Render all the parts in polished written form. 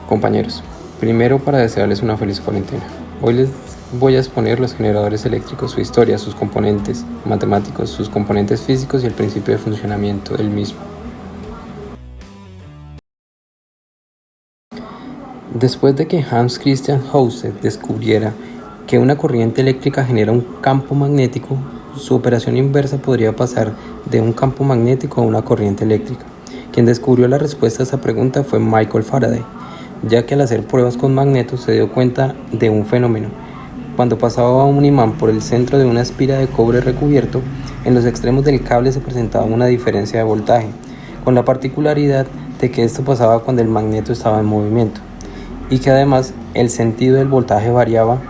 Compañeros, primero para desearles una feliz cuarentena. Hoy les voy a exponer los generadores eléctricos, su historia, sus componentes matemáticos, sus componentes físicos y el principio de funcionamiento del mismo. Después de que Hans Christian Hauser descubriera que una corriente eléctrica genera un campo magnético, su operación inversa podría pasar de un campo magnético a una corriente eléctrica. Quien descubrió la respuesta a esta pregunta fue Michael Faraday, ya que al hacer pruebas con magnetos se dio cuenta de un fenómeno. Cuando pasaba un imán por el centro de una espira de cobre recubierto, en los extremos del cable se presentaba una diferencia de voltaje, con la particularidad de que esto pasaba cuando el magneto estaba en movimiento, y que además el sentido del voltaje variaba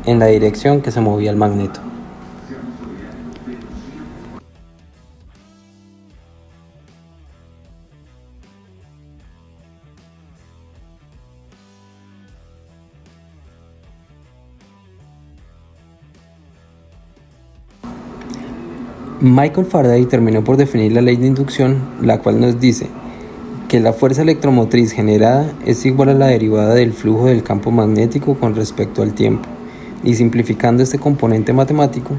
en la dirección que se movía el magneto. Michael Faraday terminó por definir la ley de inducción, la cual nos dice que la fuerza electromotriz generada es igual a la derivada del flujo del campo magnético con respecto al tiempo. Y simplificando este componente matemático,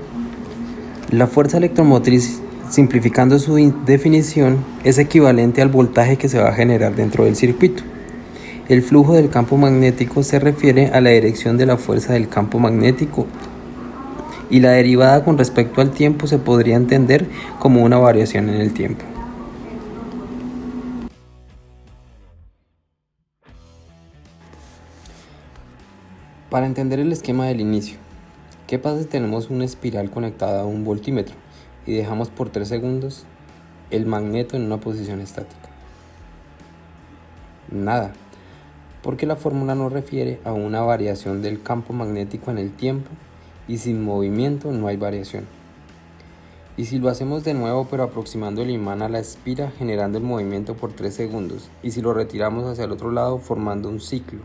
la fuerza electromotriz, simplificando su definición, es equivalente al voltaje que se va a generar dentro del circuito. El flujo del campo magnético se refiere a la dirección de la fuerza del campo magnético, y la derivada con respecto al tiempo se podría entender como una variación en el tiempo. Para entender el esquema del inicio, ¿qué pasa si tenemos una espiral conectada a un voltímetro y dejamos por 3 segundos el magneto en una posición estática? Nada, porque la fórmula nos refiere a una variación del campo magnético en el tiempo, y sin movimiento no hay variación. Y si lo hacemos de nuevo pero aproximando el imán a la espira, generando el movimiento por 3 segundos, y si lo retiramos hacia el otro lado formando un ciclo,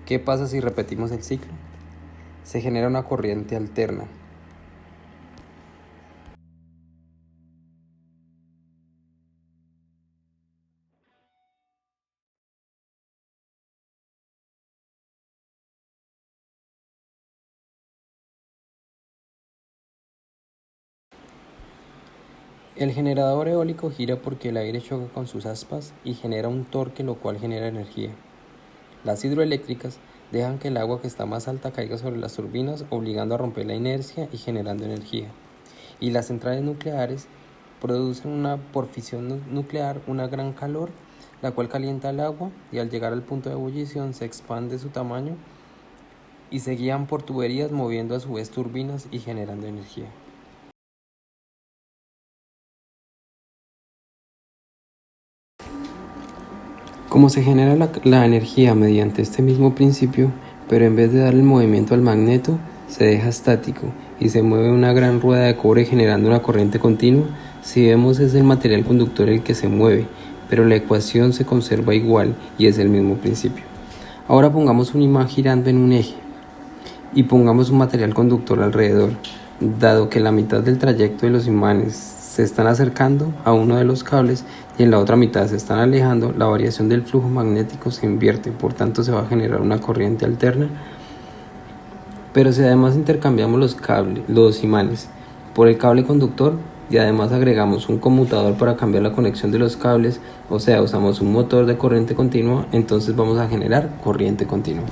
¿qué pasa si repetimos el ciclo? Se genera una corriente alterna. El generador eólico gira porque el aire choca con sus aspas y genera un torque, lo cual genera energía. Las hidroeléctricas dejan que el agua que está más alta caiga sobre las turbinas, obligando a romper la inercia y generando energía. Y las centrales nucleares producen por fisión nuclear una gran calor, la cual calienta el agua y al llegar al punto de ebullición se expande su tamaño y se guían por tuberías, moviendo a su vez turbinas y generando energía. Como se genera la energía mediante este mismo principio, pero en vez de dar el movimiento al magneto, se deja estático y se mueve una gran rueda de cobre generando una corriente continua, si vemos es el material conductor el que se mueve, pero la ecuación se conserva igual y es el mismo principio. Ahora pongamos un imán girando en un eje y pongamos un material conductor alrededor. Dado que la mitad del trayecto de los imanes se están acercando a uno de los cables y en la otra mitad se están alejando, la variación del flujo magnético se invierte, por tanto se va a generar una corriente alterna. Pero si además intercambiamos los imanes por el cable conductor y además agregamos un conmutador para cambiar la conexión de los cables, o sea, usamos un motor de corriente continua, entonces vamos a generar corriente continua.